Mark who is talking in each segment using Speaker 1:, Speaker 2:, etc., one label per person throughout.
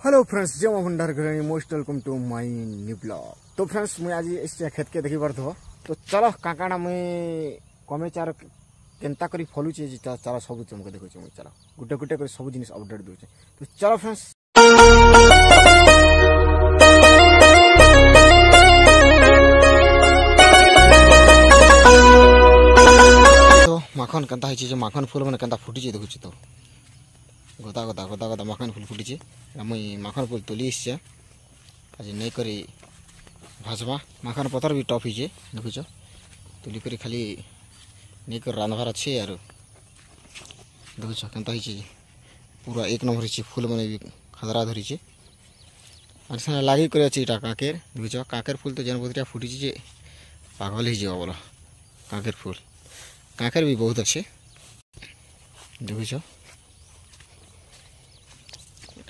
Speaker 1: Hello friends, Jai Maa Bhandar Gharani most welcome to my new blog. तो friends मुझे आज इस खेत के देखी पारथो। तो चलो काकाना मुई कमे चार केनता करी फलुचे चारा सब तुमको देखुचे। मुई चलो गुटे गुटे कर सब जिनिस अपडेट दूचे। तो चलो फ्रेंड्स, तो माखन केनता हिची जे माखन फूल माने केनता फुटिचे देखुचे। तो गदा गदा गदा गदा माखन फूल फुटिचे। मुई माखन फूल तोली इससे आज नहीं करी भाजमा। माखन पतर भी टफ हिचे देखुच। तुली करी खाली नहीं कर रांधवार अच्छे यार। देखुच केनता हिचे पूरा एक नंबर हिचे। फूल मैंने भी खदरा धरीचे और से लागी कर अच्छे काकेर। देखुच काकेर फूल तो जेन बहुत फुटिचे जे पागल ही जावा बोला। काकेर फूल काकेर भी बहुत अच्छे देखुच।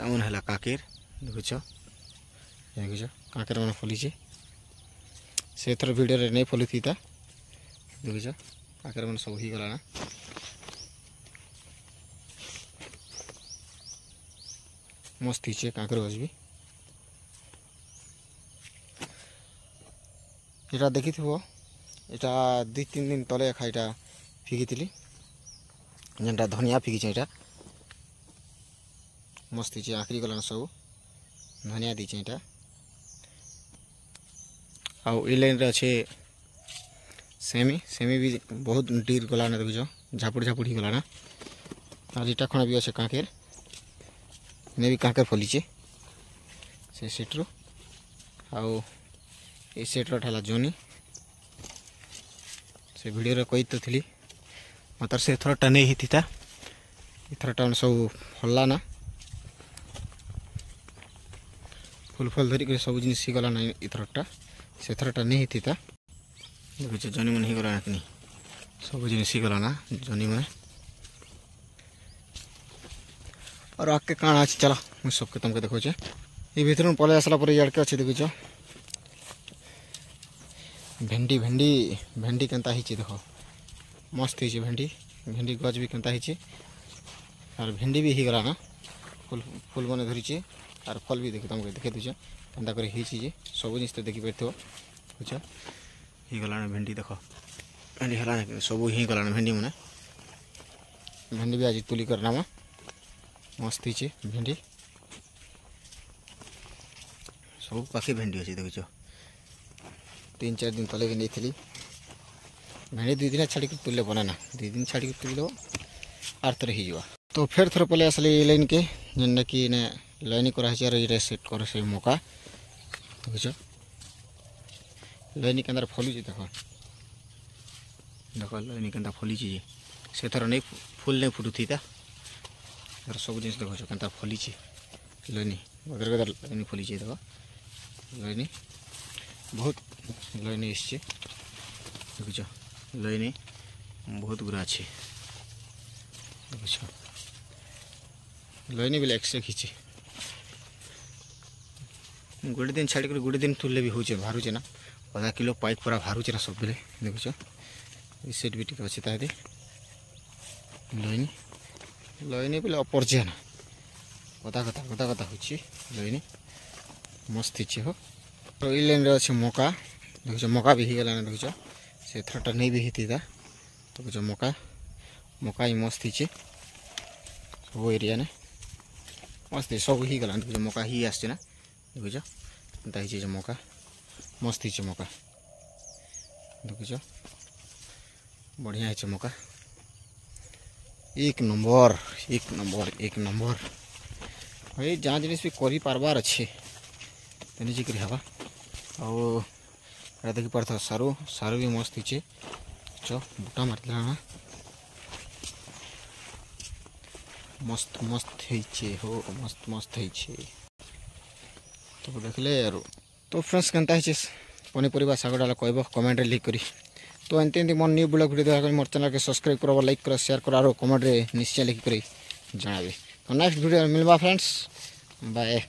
Speaker 1: मन है काकेर देखुच देखुच काकेर मैंने फलिचे से थर भिडियो नहीं फली थी देखुच काकेर मैंने सब ही गला ना। मस्त हिचे काकेर गज भी यहाँ देखी थो। यहाँ 2-3 दिन तले खाईटा फिकी जेनटा धनिया फिकी यहाँ मस्त हिचे आखिरी गलान सब धनिया दीचे यहाँ। आउ ई लाइन अच्छे सेमी सेमी भी बहुत डीर गलाना देखुच झापुड़ झापुड़ ही गलाना। और इटा खणा भी अच्छे काकेर ने भी काकेर फलीचे से सेट्रु। आउ ये सेट्र ठाला जोनी से वीडियो कही तो थी मतलब से थोड़ा नहीं ही था। थोड़ा सब फल्ला ना फुल फल धरिक सब जिन गला ना। इथरटा से थरटा नहीं थी देखुच जनी मन गला ना कि सब जिनिस गला ना जनी मन। और आगे काण अच्छे चला मुझे सबके तुमको देखुचे। ये भीतर पलि आसला इड़के अच्छे देखुच भेंडी भेंडी भेंडी केनता हिचे देख मस्त हिचे। भेंडी भेंडी गज भी केनता हिचे और भेंडी भी गला ना। फुल फुल मैंने धरीचे और फल भी देखे तुमको देखे दूचे केनता कर जे सब जिनिस तो देखी पार बुझ ही गला भेंडी देख भेंडी है सब ही गला भेंडी मैंने। भेंडी भी आज तुली करना मस्त हिचे भेंडी सब पाखे भेंडी अच्छे देखुच। 3-4 दिन तले नहीं थी भेंडी 2 दिन छाड़ी तुले बनाना 2 दिन छाड़ी तुल दो आर थर हो। तो फिर थोड़ा पहले आसले लाइन के जेनटा कि लाइन कर सेट कर से मौका देखुच लाइन के फलुचे देख देख लाइन के फलिचे से थर नहीं फूल नहीं फुटुथी सब जिन देखो के फलिचे लाइन गदर गदर लाइन फलिचे देख लाइन बहुत लाइन इससे देखुच लाइन बहुत गुड़ा अच्छे देखुच लाइन बेले एक्से खींचे गोटे दिन छाड़ी गोटे दिन तुले भी होचे भारुचे ना 10 किलो पाइक पूरा भारुचे ना सब बेले देखुच। सेट भी टिक अच्छे तादे लाइन लाइन बेले अपरजे ना गदा गदा गदा गदा होची लाइन मस्त हिचे हो। तो ई लाइन अच्छे मौका देखुच मौका भी गला देखुच से थरटा नहीं भी हिता देखुच मौका मौका ही मस्त हिचे सब एरिया ने मस्त सब ही गला देखुच मौका ही आसचे ना देखुच एंता हिचे मौका मस्त हिचे मौका देखुच बढ़िया हिचे मौका एक नंबर एक नंबर एक नंबर भाई जहाँ जिनिस भी करी पारबार अच्छे तेने जी करी हवा। और देखी पार्थ सारू सारू भी मस्त हिचे चो बूटा मारला ना मस्त मस्त हिचे हो मस्त मस्त हिचे। तो देखले यार तो फ्रेंड्स केनता हिचे पनीपरिया शाग डाला कहब कमेंट लिख करी। तो एमती मोर न्यू ब्लॉग वीडियो देखा मोर चैनल के सब्सक्राइब कर लाइक कर शेयर कर और कमेंट रे निश्चय लिख कर जनाबे। तो नेक्स्ट वीडियो मिलवा फ्रेंड्स बाय।